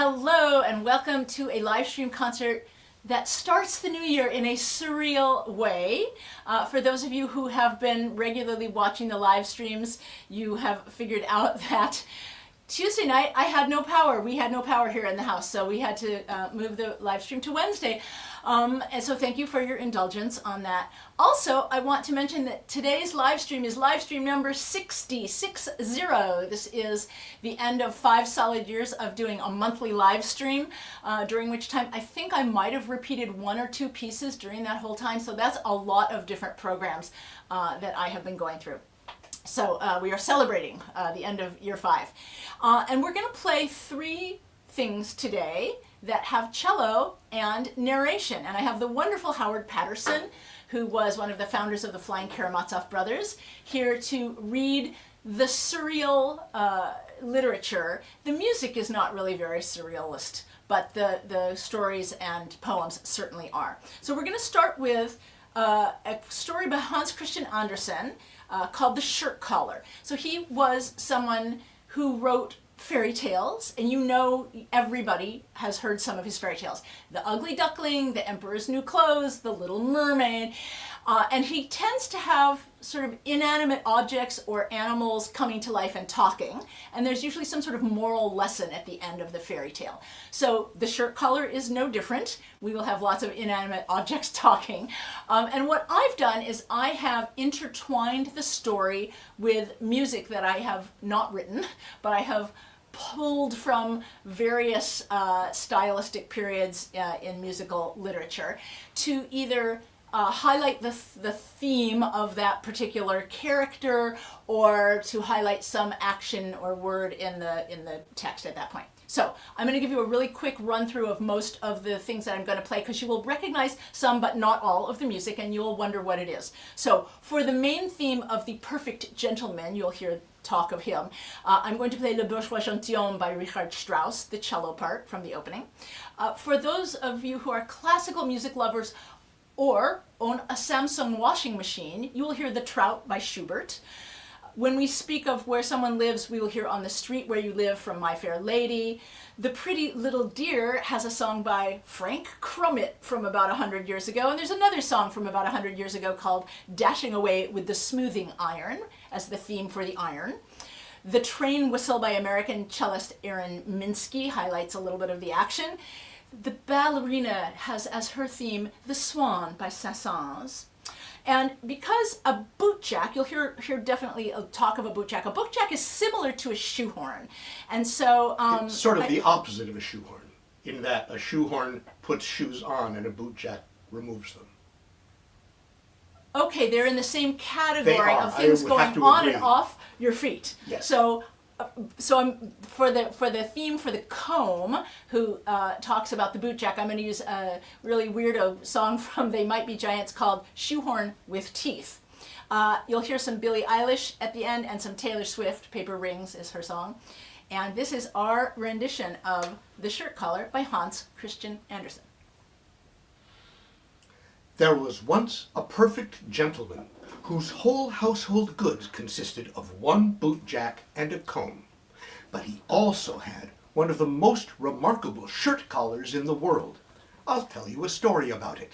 Hello and welcome to a live stream concert that starts the new year in a surreal way. For those of you who have been regularly watching the live streams, you have figured out that Tuesday night I had no power. We had no power here in the house, so we had to move the live stream to Wednesday. And so thank you for your indulgence on that. Also, I want to mention that today's live stream is live stream number 60. This is the end of 5 solid years of doing a monthly live stream, during which time I think I might have repeated 1 or 2 pieces during that whole time. So that's a lot of different programs that I have been going through. So we are celebrating the end of year 5. And we're going to play 3 things today that have cello and narration. And I have the wonderful Howard Patterson, who was one of the founders of the Flying Karamazov Brothers, here to read the surreal literature. The music is not really very surrealist, but the stories and poems certainly are. So we're going to start with a story by Hans Christian Andersen called The Shirt Collar. So he was someone who wrote fairy tales, and you know everybody has heard some of his fairy tales. The Ugly Duckling, The Emperor's New Clothes, The Little Mermaid, and he tends to have sort of inanimate objects or animals coming to life and talking, and there's usually some sort of moral lesson at the end of the fairy tale. So The Shirt Collar is no different. We will have lots of inanimate objects talking. And what I've done is I have intertwined the story with music that I have not written, but I have pulled from various stylistic periods in musical literature to either highlight the theme of that particular character, or to highlight some action or word in the text at that point. So I'm going to give you a really quick run through of most of the things that I'm going to play, because you will recognize some but not all of the music, and you'll wonder what it is. So for the main theme of The Perfect Gentleman, you'll hear talk of him. I'm going to play Le Bourgeois Gentilhomme by Richard Strauss, the cello part from the opening. For those of you who are classical music lovers or own a Samsung washing machine, you will hear The Trout by Schubert. When we speak of where someone lives, we will hear On the Street Where You Live from My Fair Lady. The Pretty Little Dear has a song by Frank Crumit from about 100 years ago, and there's another song from about 100 years ago called Dashing Away with the Smoothing Iron as the theme for the iron. The Train Whistle by American cellist Aaron Minsky highlights a little bit of the action. The Ballerina has as her theme The Swan by Saint-Saëns. And because a bootjack, you'll hear definitely a talk of a bootjack. A bootjack is similar to a shoehorn. And so it's sort of the opposite of a shoehorn, in that a shoehorn puts shoes on and a bootjack removes them. Okay, they're in the same category of I things would going have to on agree. and off your feet. Yes. So I'm, for the theme for the comb, who talks about the bootjack, I'm going to use a really weirdo song from They Might Be Giants called Shoehorn with Teeth. You'll hear some Billie Eilish at the end and some Taylor Swift. Paper Rings is her song. And this is our rendition of The Shirt Collar by Hans Christian Andersen. There was once a perfect gentleman whose whole household goods consisted of one bootjack and a comb. But he also had one of the most remarkable shirt collars in the world. I'll tell you a story about it.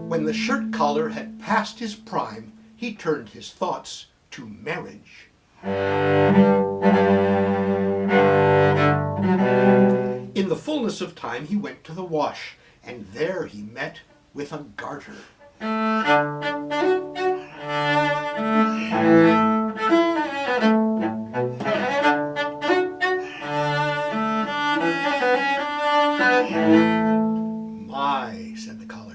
When the shirt collar had passed his prime, he turned his thoughts to marriage. In the fullness of time he went to the wash, and there he met with a garter. My, said the collar.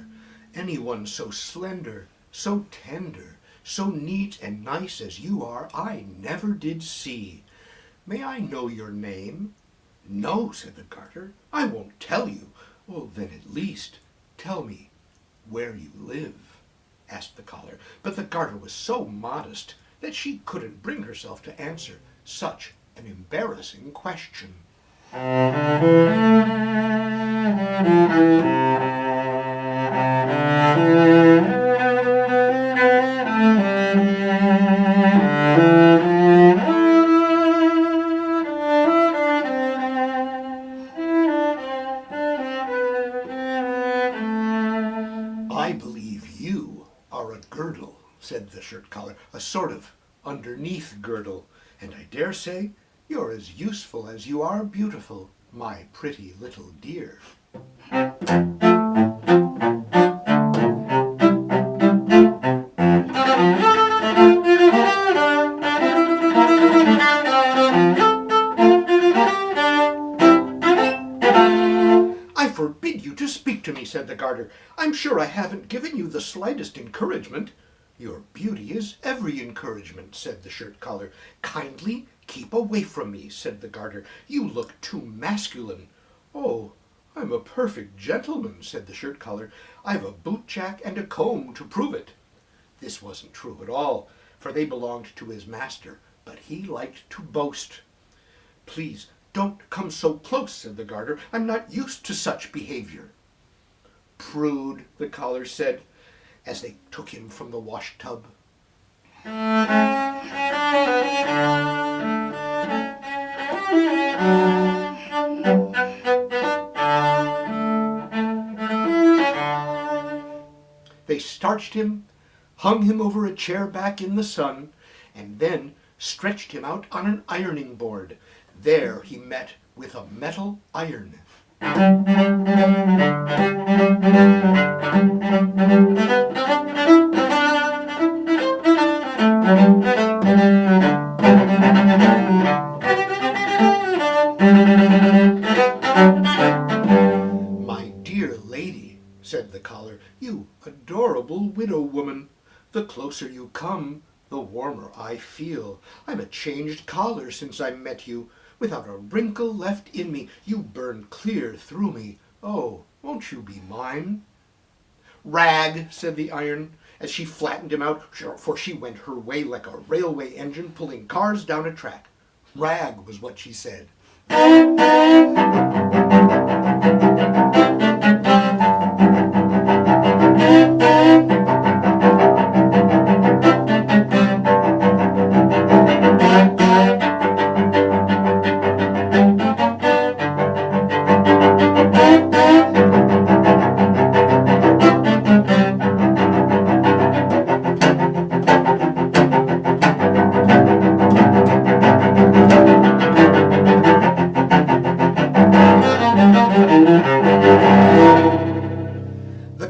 so slender, so tender, so neat and nice as you are, I never did see. May I know your name?" "No," said the garter, "I won't tell you." "Oh, then at least tell me where you live," asked the collar. But the garter was so modest that she couldn't bring herself to answer such an embarrassing question. "I believe you are a girdle," said the shirt collar, "a sort of underneath girdle, and I dare say you're as useful as you are beautiful, my pretty little dear." "I forbid you to speak to me," said the garter. "I'm sure I haven't given you the slightest encouragement." "Your beauty is every encouragement," said the shirt collar. "Kindly keep away from me," said the garter. "You look too masculine." "Oh, I'm a perfect gentleman," said the shirt collar. "I've a bootjack and a comb to prove it." This wasn't true at all, for they belonged to his master, but he liked to boast. "Please don't come so close," said the garter. "I'm not used to such behavior." "Prude," the collar said, as they took him from the wash tub. They starched him, hung him over a chair back in the sun, and then stretched him out on an ironing board. There he met with a metal iron. "My dear lady," said the collar, "you adorable widow woman, the closer you come, the warmer I feel. I'm a changed collar since I met you. Without a wrinkle left in me, you burn clear through me. Oh, won't you be mine?" "Rag," said the iron, as she flattened him out, for she went her way like a railway engine pulling cars down a track. Rag was what she said.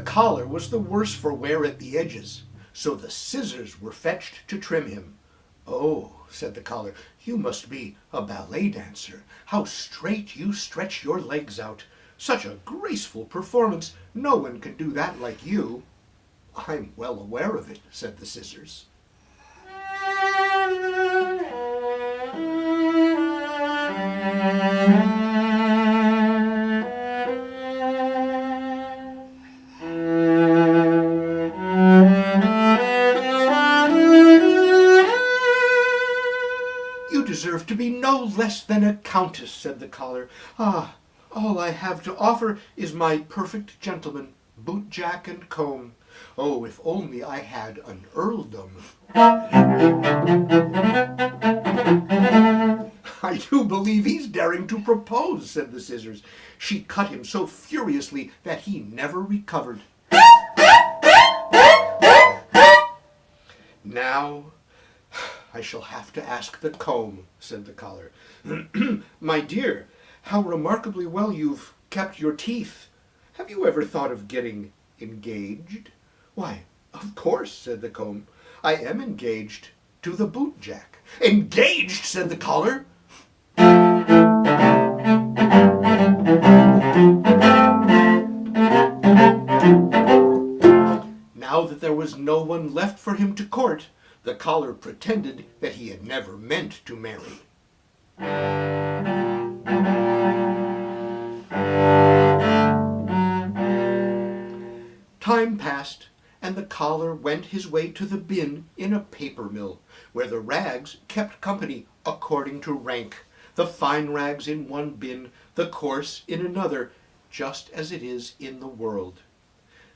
Collar was the worse for wear at the edges, so the scissors were fetched to trim him. "Oh," said the collar, "you must be a ballet dancer. How straight you stretch your legs out. Such a graceful performance. No one can do that like you." "I'm well aware of it," said the scissors. "You deserve to be no less than a countess," said the collar. "Ah, all I have to offer is my perfect gentleman, bootjack and comb. Oh, if only I had an earldom." "I do believe he's daring to propose," said the scissors. She cut him so furiously that he never recovered. "Now I shall have to ask the comb," said the collar. "My dear, how remarkably well you've kept your teeth. Have you ever thought of getting engaged?" "Why, of course," said the comb. "I am engaged to the bootjack." "Engaged!" said the collar. there was no one left for him to court, the collar pretended that he had never meant to marry. Time passed, and the collar went his way to the bin in a paper mill, where the rags kept company according to rank, the fine rags in one bin, the coarse in another, just as it is in the world.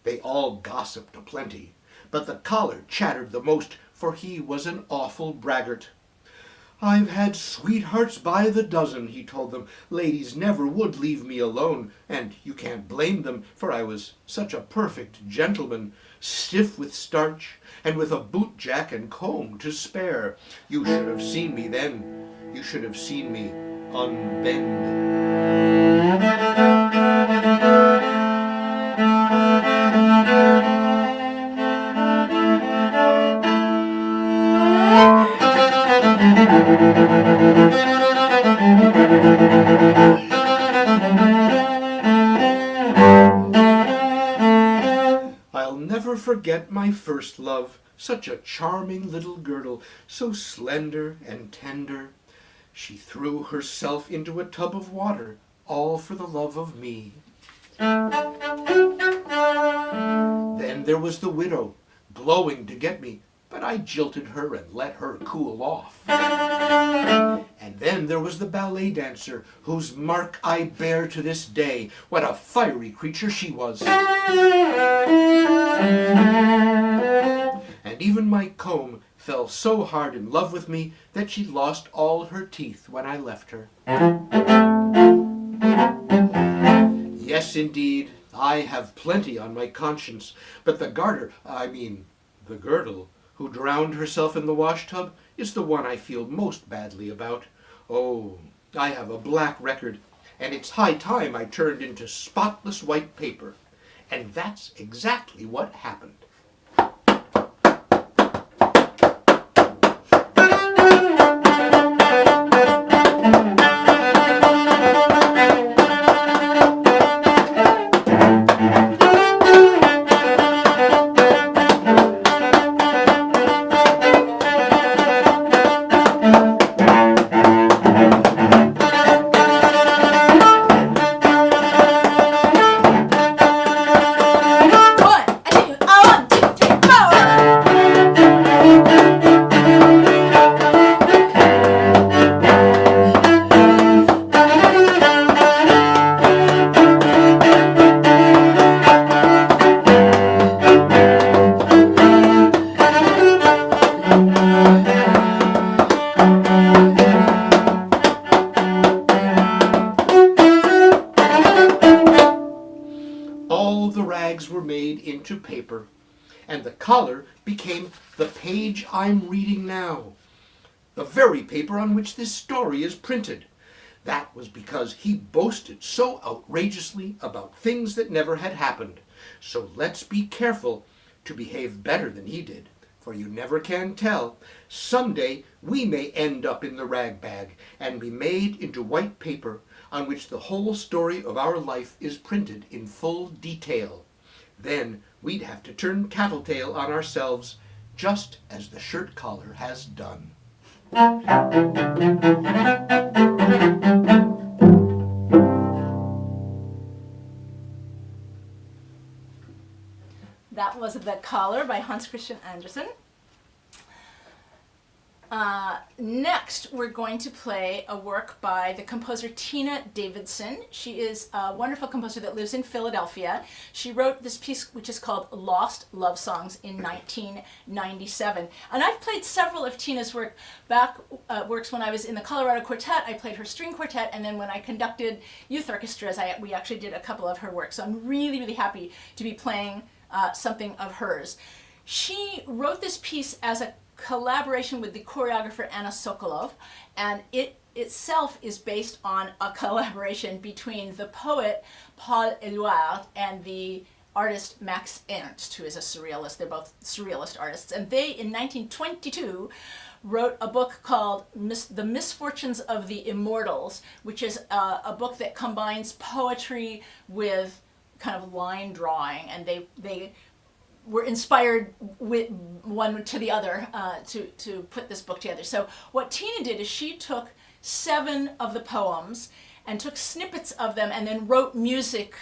They all gossiped aplenty, but the collar chattered the most, for he was an awful braggart. "I've had sweethearts by the dozen," he told them. "Ladies never would leave me alone, and you can't blame them, for I was such a perfect gentleman, stiff with starch, and with a boot jack and comb to spare. You should have seen me then. You should have seen me unbend." I'll never forget my first love, such a charming little girdle, so slender and tender. She threw herself into a tub of water, all for the love of me. Then there was the widow, glowing to get me, but I jilted her and let her cool off. And then there was the ballet dancer, whose mark I bear to this day. What a fiery creature she was! And even my comb fell so hard in love with me that she lost all her teeth when I left her. Yes, indeed, I have plenty on my conscience, but the the girdle, who drowned herself in the washtub, is the one I feel most badly about. Oh, I have a black record, and it's high time I turned into spotless white paper. And that's exactly what happened. Into paper, and the collar became the page I'm reading now, the very paper on which this story is printed. That was because he boasted so outrageously about things that never had happened. So let's be careful to behave better than he did, for you never can tell. Someday we may end up in the rag bag and be made into white paper on which the whole story of our life is printed in full detail. Then we'd have to turn tattletale on ourselves, just as the shirt collar has done. That was The Collar by Hans Christian Andersen. Next, we're going to play a work by the composer Tina Davidson. She is a wonderful composer that lives in Philadelphia. She wrote this piece which is called Lost Love Songs in 1997. And I've played several of Tina's works when I was in the Colorado Quartet. I played her string quartet, and then when I conducted youth orchestras, we actually did a couple of her works. So I'm really, really happy to be playing something of hers. She wrote this piece as a collaboration with the choreographer Anna Sokolov, and it itself is based on a collaboration between the poet Paul Éluard and the artist Max Ernst, who is a surrealist. They're both surrealist artists, and they, in 1922, wrote a book called The Misfortunes of the Immortals, which is a book that combines poetry with kind of line drawing, and they were inspired with one to the other to put this book together. So what Tina did is she took 7 of the poems and took snippets of them and then wrote music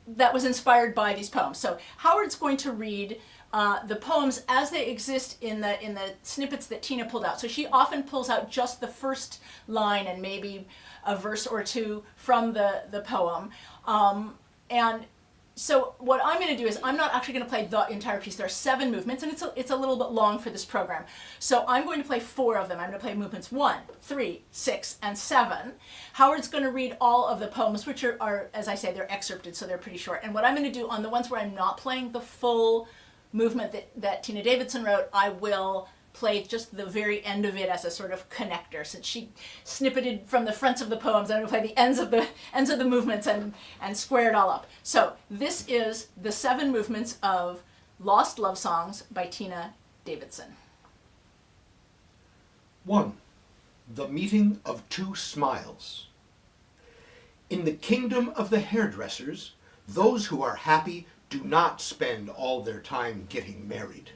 that was inspired by these poems. So Howard's going to read the poems as they exist in the snippets that Tina pulled out. So she often pulls out just the first line and maybe a verse or two from the poem. And so what I'm going to do is I'm not actually going to play the entire piece. There are 7 movements, and it's a little bit long for this program. So I'm going to play 4 of them. I'm going to play movements 1, 3, 6, and 7. Howard's going to read all of the poems, which are, as I say, they're excerpted, so they're pretty short. And what I'm going to do on the ones where I'm not playing the full movement that Tina Davidson wrote, I will play just the very end of it as a sort of connector. Since she snippeted from the fronts of the poems, I'm going to play the ends of the movements and square it all up. So this is the 7 movements of Lost Love Songs by Tina Davidson. 1. The Meeting of Two Smiles. In the kingdom of the hairdressers, those who are happy do not spend all their time getting married.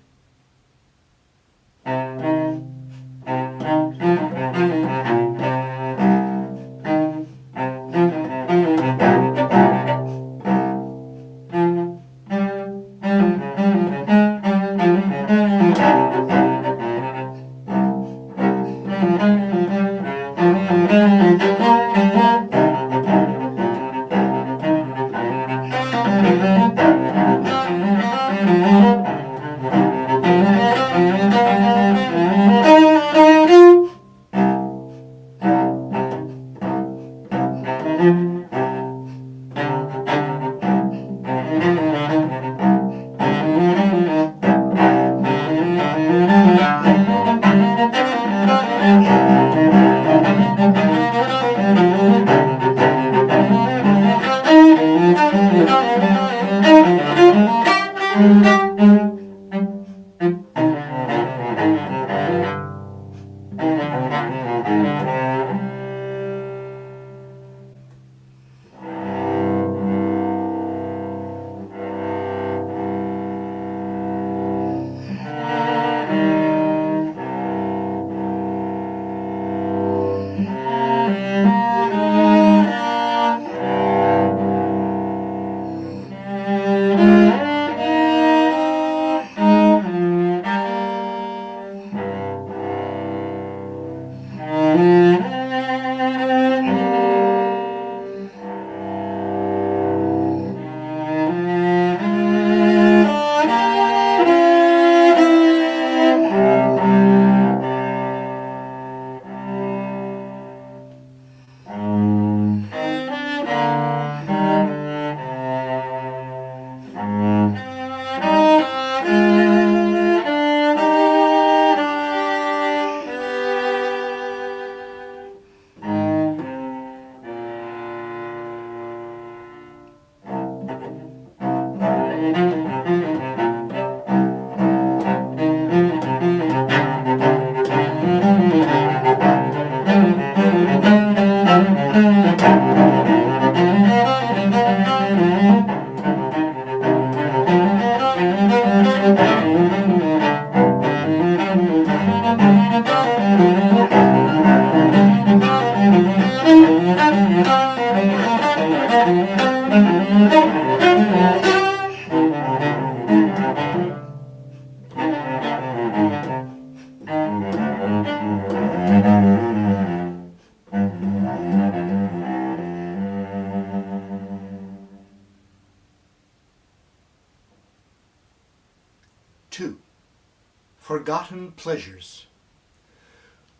Forgotten Pleasures.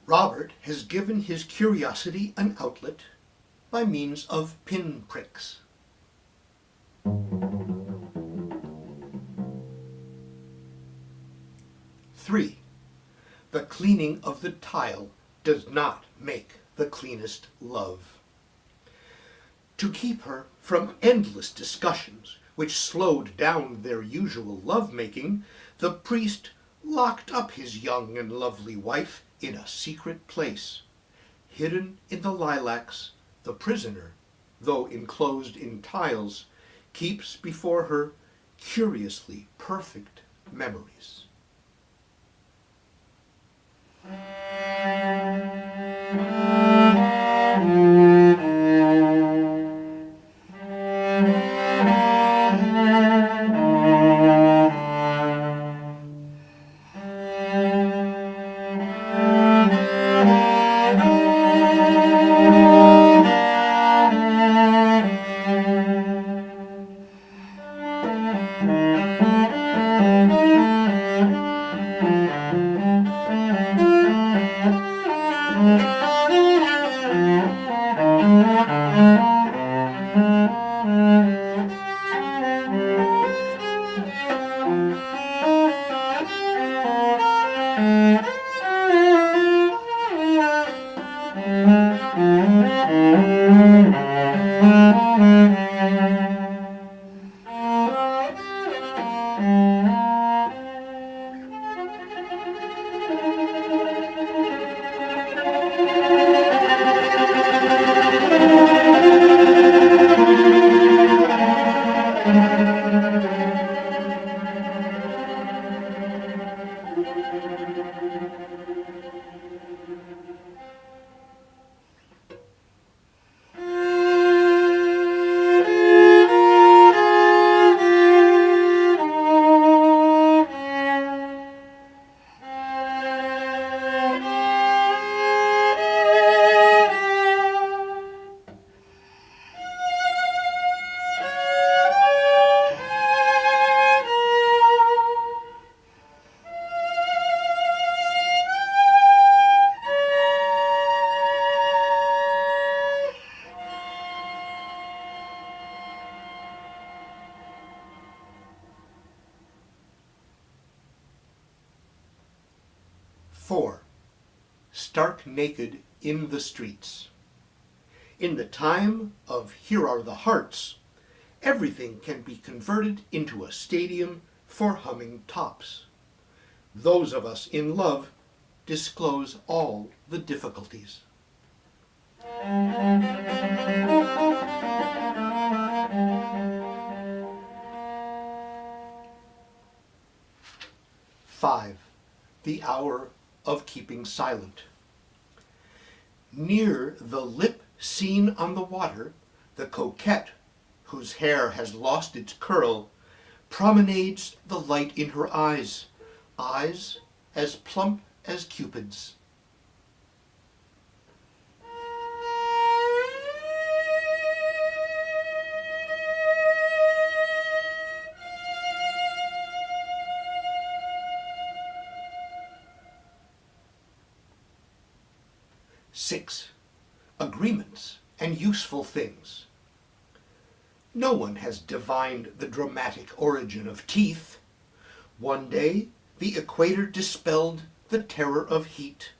Robert has given his curiosity an outlet by means of pin pricks. 3. The cleaning of the tile does not make the cleanest love. To keep her from endless discussions which slowed down their usual love-making, the priest locked up his young and lovely wife in a secret place. Hidden in the lilacs, the prisoner, though enclosed in tiles, keeps before her curiously perfect memories. Four, stark naked in the streets. In the time of Here Are the Hearts, everything can be converted into a stadium for humming tops. Those of us in love disclose all the difficulties. Five, the hour of keeping silent. Near the lip seen on the water, the coquette, whose hair has lost its curl, promenades the light in her eyes, eyes as plump as Cupid's. Six, agreements and useful things. No one has divined the dramatic origin of teeth. One day, the equator dispelled the terror of heat.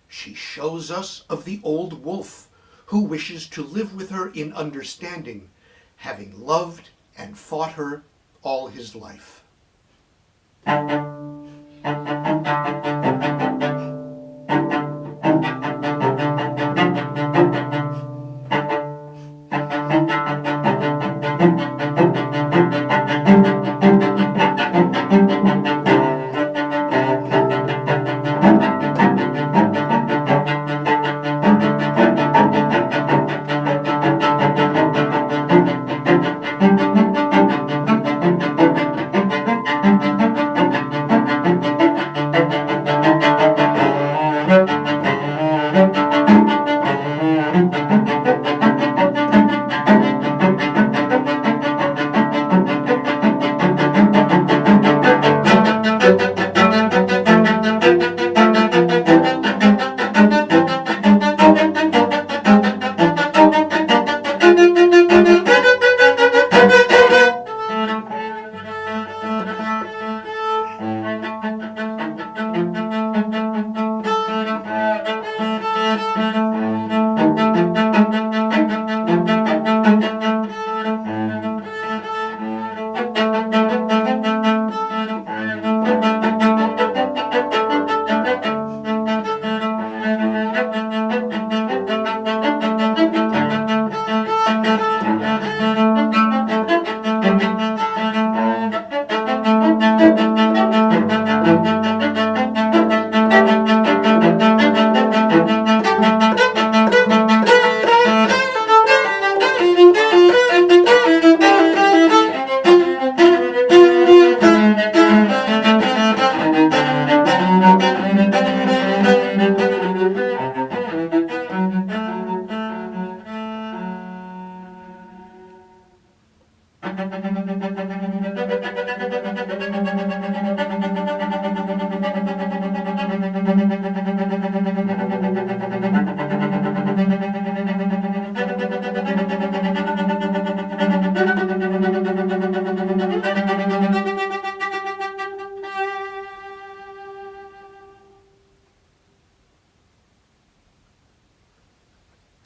She shows us of the old wolf who wishes to live with her in understanding, having loved and fought her all his life.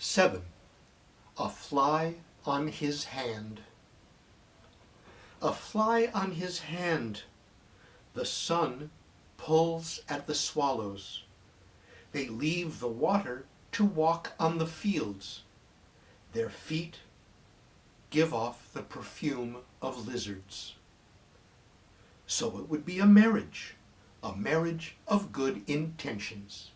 7. A fly on his hand. A fly on his hand. The sun pulls at the swallows. They leave the water to walk on the fields. Their feet give off the perfume of lizards. So it would be a marriage of good intentions.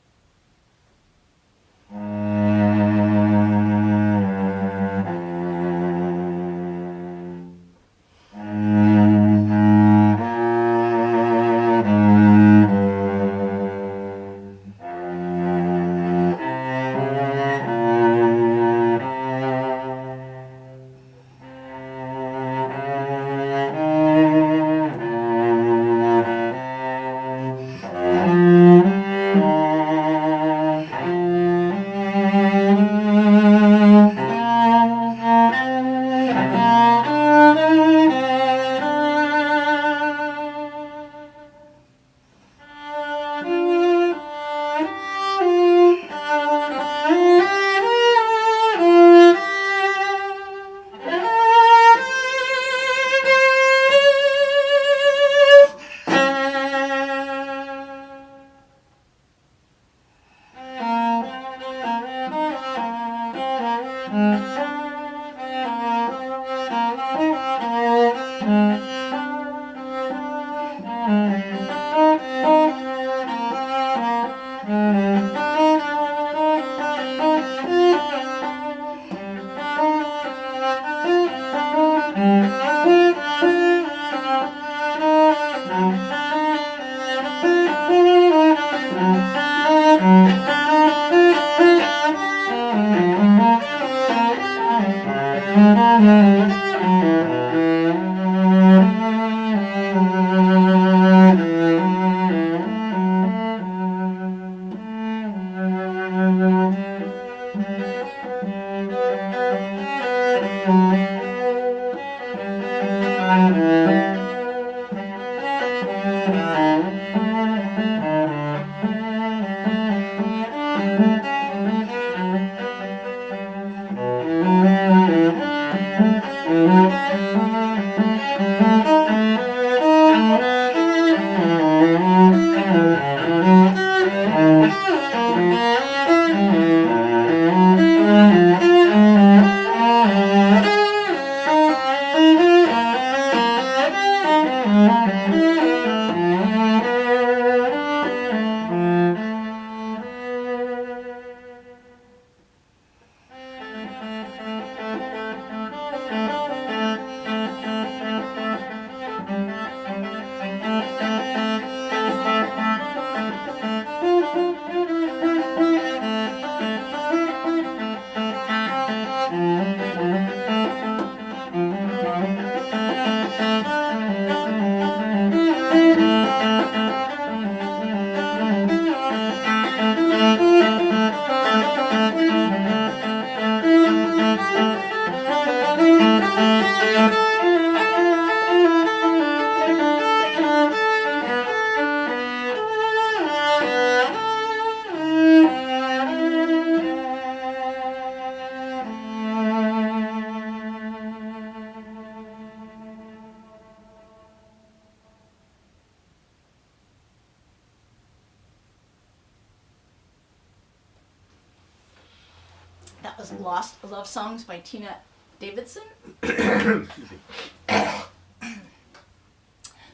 That was Lost Love Songs by Tina Davidson.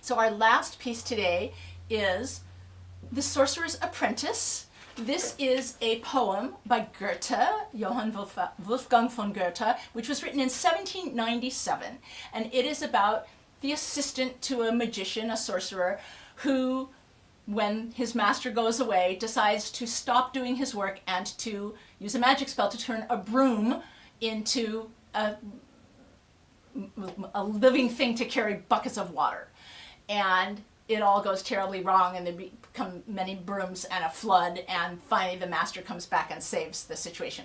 So our last piece today is The Sorcerer's Apprentice. This is a poem by Goethe, Johann Wolfgang von Goethe, which was written in 1797. And it is about the assistant to a magician, a sorcerer, who, when his master goes away, decides to stop doing his work and to use a magic spell to turn a broom into a living thing to carry buckets of water. And it all goes terribly wrong, and there become many brooms and a flood, and finally the master comes back and saves the situation.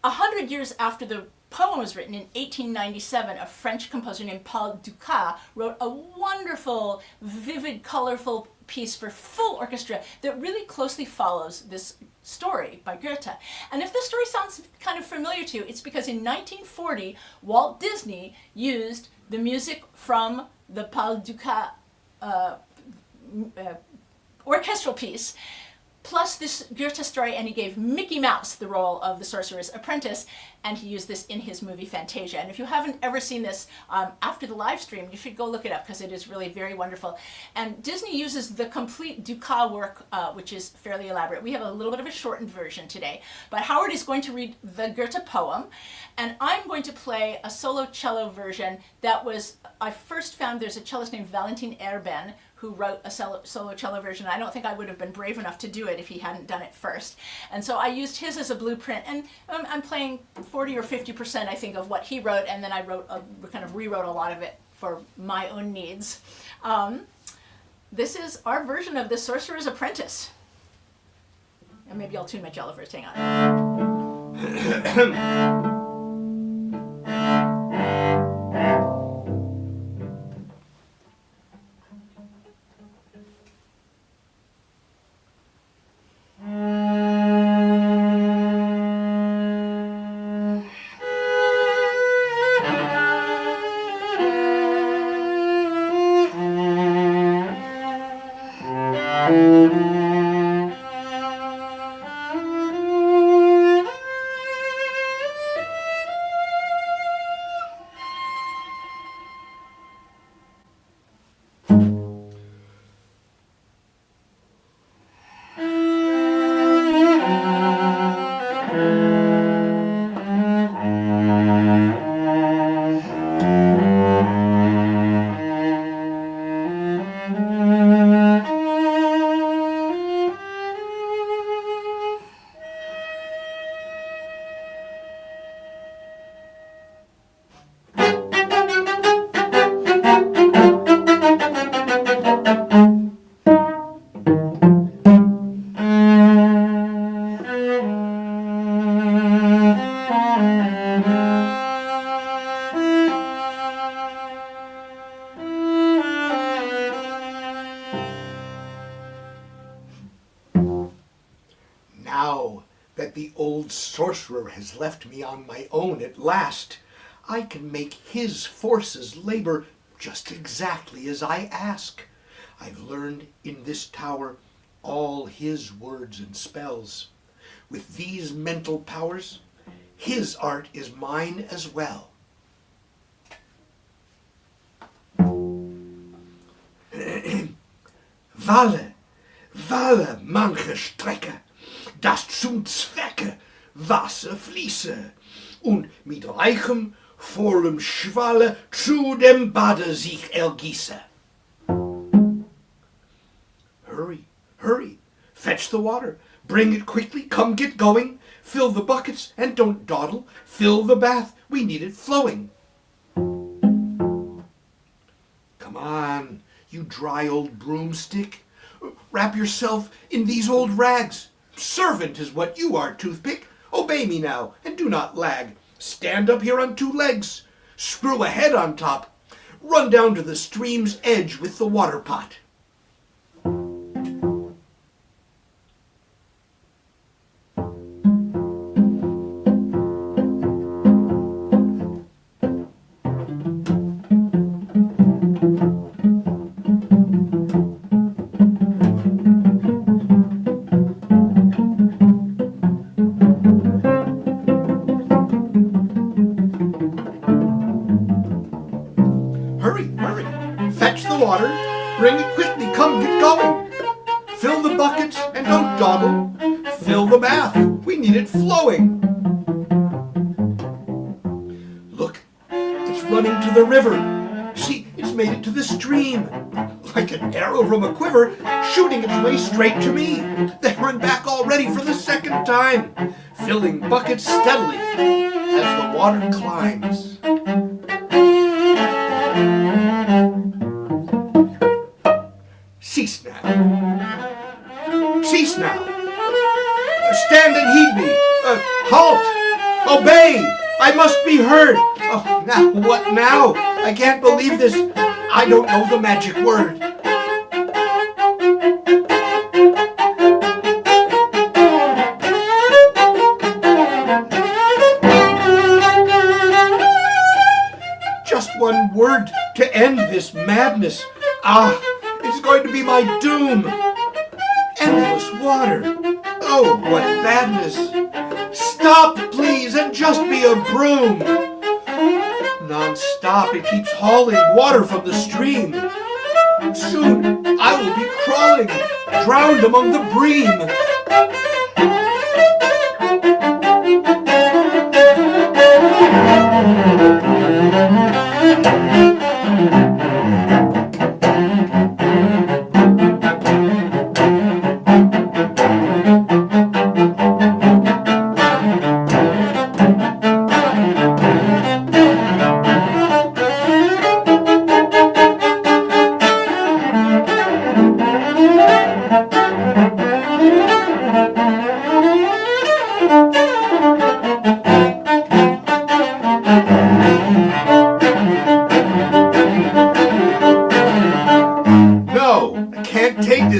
100 years after the poem was written, in 1897, a French composer named Paul Dukas wrote a wonderful, vivid, colorful piece for full orchestra that really closely follows this story by Goethe. And if this story sounds kind of familiar to you, it's because in 1940, Walt Disney used the music from the Paul Dukas orchestral piece, plus this Goethe story, and he gave Mickey Mouse the role of the Sorcerer's Apprentice, and he used this in his movie Fantasia. And if you haven't ever seen this after the live stream, you should go look it up because it is really very wonderful. And Disney uses the complete Dukas work, which is fairly elaborate. We have a little bit of a shortened version today, but Howard is going to read the Goethe poem, and I'm going to play a solo cello version that was, I first found there's a cellist named Valentin Erben who wrote a solo cello version. I don't think I would have been brave enough to do it if he hadn't done it first. And so I used his as a blueprint, and I'm playing 40 or 50%, I think, of what he wrote, and then I kind of rewrote a lot of it for my own needs. This is our version of The Sorcerer's Apprentice. And maybe I'll tune my cello first, hang on. Now that the old sorcerer has left me on my own at last, I can make his forces labor just exactly as I ask. I've learned in this tower all his words and spells. With these mental powers, his art is mine as well. Walle, walle manche Strecke, das zum Zwecke Wasser fließe und mit reichem, vollem Schwalle zu dem Bade sich ergieße. Hurry, hurry, fetch the water, bring it quickly, come get going, fill the buckets and don't dawdle, fill the bath, we need it flowing. Come on, you dry old broomstick, wrap yourself in these old rags. Servant is what you are, Toothpick. Obey me now, and do not lag. Stand up here on two legs. Screw a head on top. Run down to the stream's edge with the water pot. Bring it quickly, come, get going. Fill the buckets and don't dawdle. Fill the bath, we need it flowing. Look, it's running to the river. See, it's made it to the stream. Like an arrow from a quiver, shooting its way straight to me. They run back already for the second time, filling buckets steadily as the water climbs. Cease now. Cease now. Stand and heed me. Halt. Obey. I must be heard. Oh, now, what now? I can't believe this. I don't know the magic word. word to end this madness. Ah, it's going to be my doom. Endless water. Oh, what badness. Stop, please, and just be a broom. Non-stop, it keeps hauling water from the stream. Soon, I will be crawling, drowned among the bream.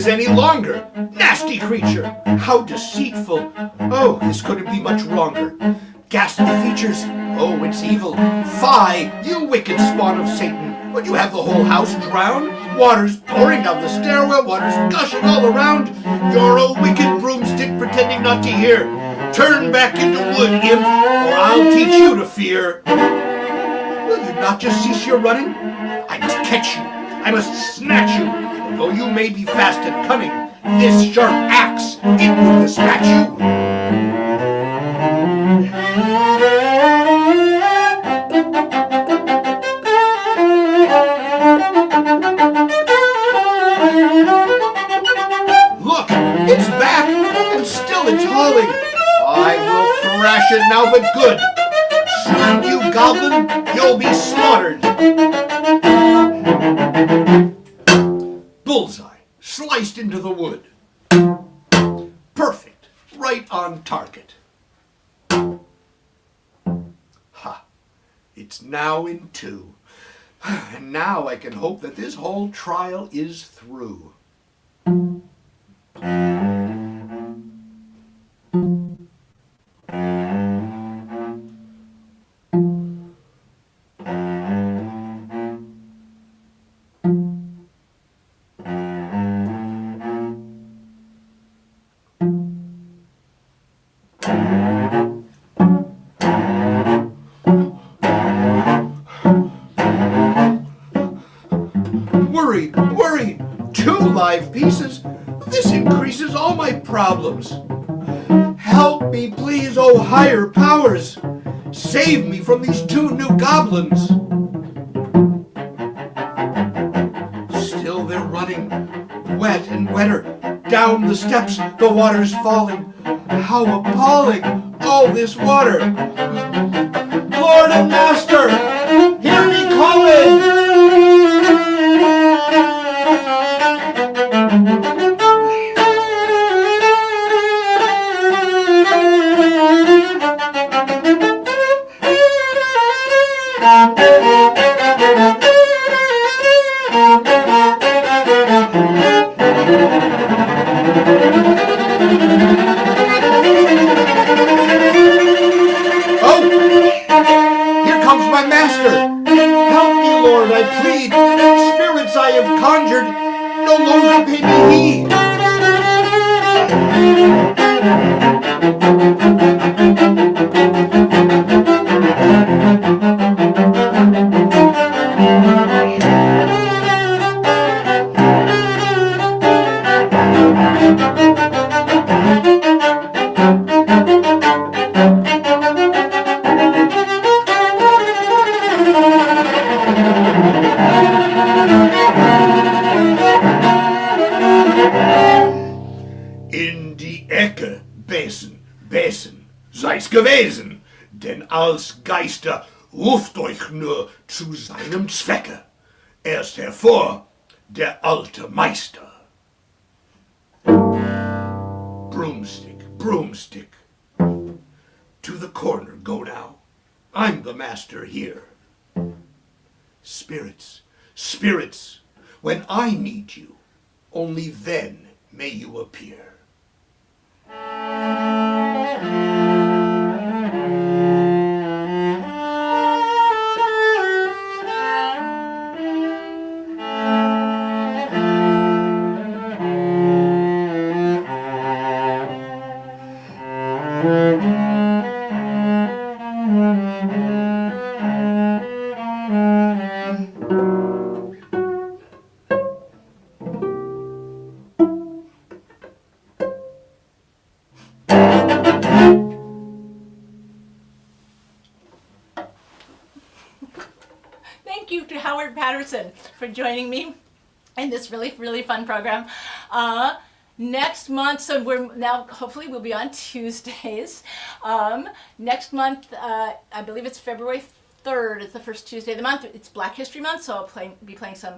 Any longer. Nasty creature! How deceitful! Oh, this couldn't be much longer. Ghastly features! Oh, it's evil! Fie, you wicked spawn of Satan! Would you have the whole house drown? Water's pouring down the stairwell, water's gushing all around. You're a wicked broomstick pretending not to hear. Turn back into wood, imp, or I'll teach you to fear. Will you not just cease your running? I must catch you! I must snatch you! Though you may be fast and cunning, this sharp axe, it will dispatch you. Look, it's back, and still it's hauling. I will thrash it now, but good. Soon, you goblin, you'll be slaughtered. Bullseye, sliced into the wood. Perfect, right on target. Ha, it's now in two. And now I can hope that this whole trial is through. Worry, 2 live pieces. This increases all my problems. Help me, please, oh higher powers. Save me from these 2 new goblins. Still they're running, wet and wetter. Down the steps, the water's falling. How appalling, all this water. Lord and Master, hear me calling. No longer pay me heed. Besen, sei's gewesen, denn als Geister ruft euch nur zu seinem Zwecke. Erst hervor, der alte Meister. Broomstick, broomstick, to the corner go now. I'm the master here. Spirits, spirits, when I need you, only then may you appear. Thank you to Howard Patterson for joining me in this really, really fun program. Next month, so we're now, hopefully we'll be on Tuesdays. Next month, I believe it's February 3rd, it's the first Tuesday of the month. It's Black History Month, so I'll be playing some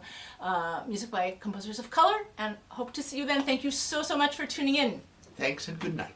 music by composers of color, and hope to see you then. Thank you so much for tuning in. Thanks and good night.